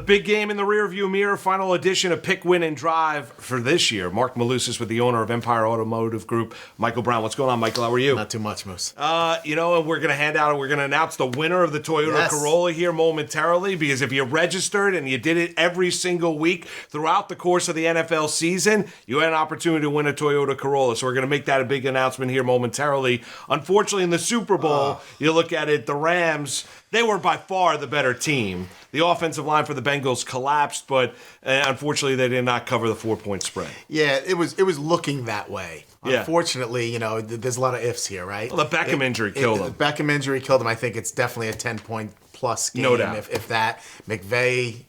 big game in the rearview mirror, final edition of Pick, Win, and Drive for this year. Mark Malusis with the owner of Empire Automotive Group, Michael Brown. What's going on, Michael? How are you? Not too much, Moose. And we're going to announce the winner of the Toyota Corolla here momentarily, because if you registered and you did it every single week throughout the course of the NFL season, you had an opportunity to win a Toyota Corolla. So we're going to make that a big announcement here momentarily. Unfortunately, in the Super Bowl, you look at it, the Rams, they were by far the better team. The offensive line for the Bengals collapsed, but unfortunately they did not cover the 4-point spread. Yeah, it was looking that way. Yeah. Unfortunately, there's a lot of ifs here, right? Well, the Beckham injury killed him. The Beckham injury killed him. I think it's definitely a 10-point plus game. No doubt. If that. McVay,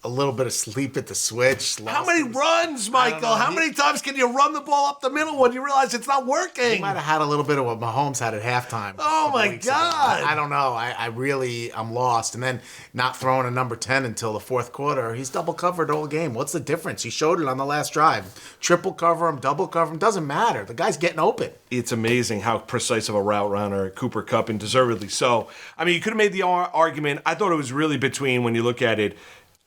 a little bit of sleep at the switch. How many runs, Michael? How many times can you run the ball up the middle when you realize it's not working? He might have had a little bit of what Mahomes had at halftime. Oh, my God. I don't know. I'm lost. And then not throwing a number 10 until the fourth quarter. He's double covered all game. What's the difference? He showed it on the last drive. Triple cover him, double cover him. Doesn't matter. The guy's getting open. It's amazing how precise of a route runner Cooper Kupp, and deservedly so. I mean, you could have made the argument. I thought it was really between, when you look at it,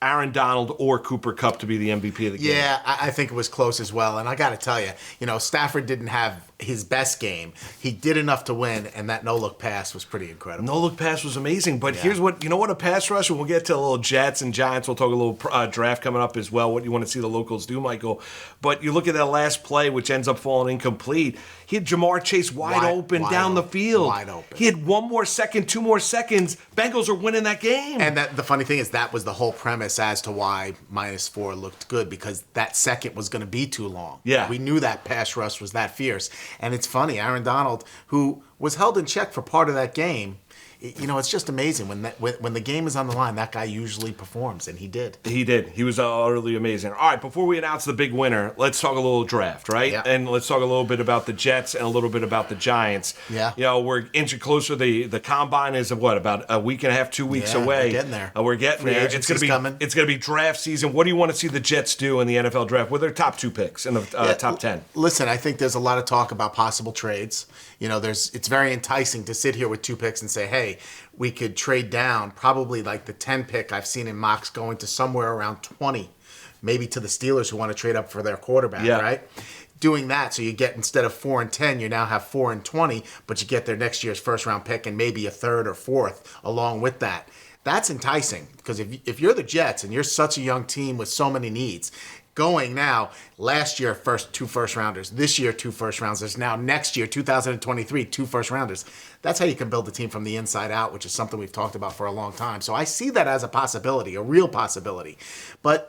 Aaron Donald or Cooper Kupp to be the MVP of the game. Yeah, I think it was close as well. And I got to tell you, Stafford didn't have his best game. He did enough to win, and that no-look pass was pretty incredible. No-look pass was amazing. But here's what, a pass rush, and we'll get to a little Jets and Giants. We'll talk a little draft coming up as well, what you want to see the locals do, Michael. But you look at that last play, which ends up falling incomplete. He had Jamar Chase wide open down the field. Wide open. He had 1 more second, 2 more seconds. Bengals are winning that game. And the funny thing is, that was the whole premise as to why -4 looked good, because that second was going to be too long. Yeah. We knew that pass rush was that fierce. And it's funny, Aaron Donald, who was held in check for part of that game, it's just amazing when the game is on the line, that guy usually performs, and he did. He did. He was utterly amazing. All right, before we announce the big winner, let's talk a little draft, right? Yeah. And let's talk a little bit about the Jets and a little bit about the Giants. Yeah. We're inching closer. The combine is about a week and a half, 2 weeks away. We're getting there. We're getting Free there. agency's coming. It's gonna be draft season. What do you want to see the Jets do in the NFL draft with their top 2 picks in the top 10? Listen, I think there's a lot of talk about possible trades. It's very enticing to sit here with 2 picks and say, hey, we could trade down, probably like the 10 pick I've seen in mocks going to somewhere around 20, maybe to the Steelers who want to trade up for their quarterback, right? Doing that, so you get, instead of 4 and 10, you now have 4 and 20, but you get their next year's first round pick and maybe a third or fourth along with that. That's enticing, because if you're the Jets and you're such a young team with so many needs, going now, last year, 2 first rounders. This year, 2 first rounders. Now, next year, 2023, 2 first rounders. That's how you can build the team from the inside out, which is something we've talked about for a long time. So I see that as a possibility, a real possibility. But,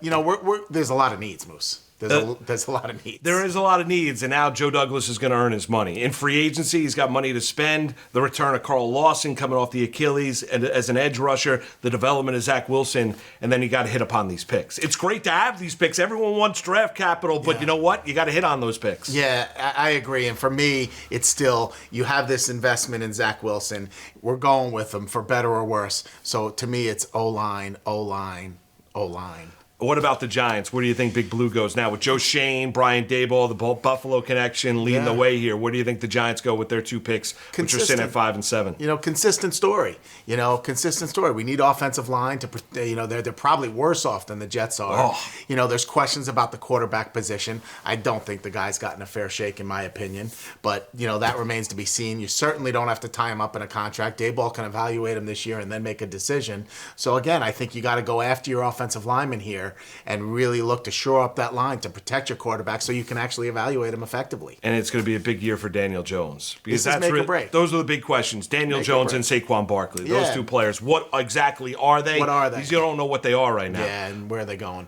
there's a lot of needs, Moose. There's a lot of needs. There is a lot of needs, and now Joe Douglas is going to earn his money. In free agency, he's got money to spend. The return of Carl Lawson coming off the Achilles and as an edge rusher, the development of Zach Wilson, and then you got to hit upon these picks. It's great to have these picks. Everyone wants draft capital, but you know what? You got to hit on those picks. Yeah, I agree. And for me, it's still, you have this investment in Zach Wilson. We're going with him for better or worse. So to me, it's O-line, O-line, O-line. What about the Giants? Where do you think Big Blue goes now? With Joe Shane, Brian Daboll, the Buffalo connection leading the way here. Where do you think the Giants go with their 2 picks, which are sitting at 5 and 7? Consistent story. Consistent story. We need offensive line to, they're probably worse off than the Jets are. There's questions about the quarterback position. I don't think the guy's gotten a fair shake, in my opinion. But, that remains to be seen. You certainly don't have to tie him up in a contract. Daboll can evaluate him this year and then make a decision. So, again, I think you got to go after your offensive lineman here and really look to shore up that line to protect your quarterback so you can actually evaluate him effectively. And it's going to be a big year for Daniel Jones. Because this is make or break. Those are the big questions. Daniel Jones and Saquon Barkley. Those 2 players. What exactly are they? What are they? You don't know what they are right now. Yeah, and where are they going?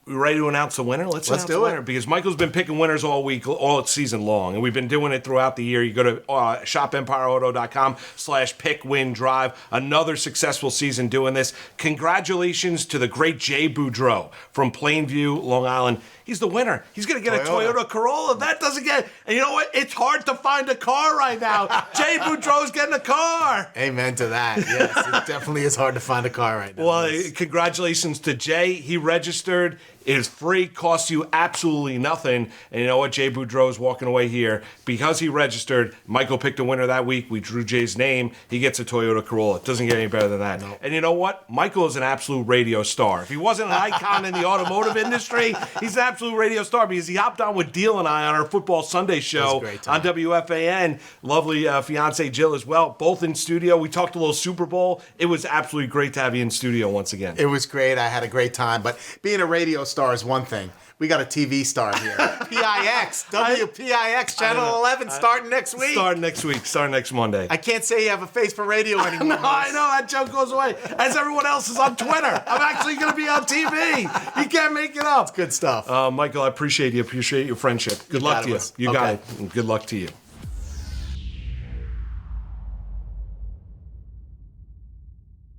We ready to announce the winner? Let's announce the winner. Because Michael's been picking winners all week, all season long. And we've been doing it throughout the year. You go to shopempireauto.com/pick-win-drive. Another successful season doing this. Congratulations to the great Jay Boudreau from Plainview, Long Island. He's the winner. He's going to get a Toyota Corolla. That doesn't get... And you know what? It's hard to find a car right now. Jay Boudreau's getting a car. Amen to that. Yes, it definitely is hard to find a car right now. Well, congratulations to Jay. He registered. It is free, costs you absolutely nothing. And you know what? Jay Boudreau is walking away here because he registered. Michael picked a winner that week. We drew Jay's name. He gets a Toyota Corolla. It doesn't get any better than that. No. And you know what? Michael is an absolute radio star. If he wasn't an icon in the automotive industry, he's an absolute radio star because he hopped on with Deal and I on our Football Sunday show on WFAN. Lovely fiance Jill as well. Both in studio. We talked a little Super Bowl. It was absolutely great to have you in studio once again. It was great. I had a great time. But being a radio star is one thing. We got a TV star here. WPIX, Channel 11, starting next week. Starting next Monday. I can't say you have a face for radio anymore. No, I know. That joke goes away. As everyone else is on Twitter. I'm actually going to be on TV. You can't make it up. It's good stuff. Michael, I appreciate you. Appreciate your friendship. Good luck to you. You got it. Good luck to you.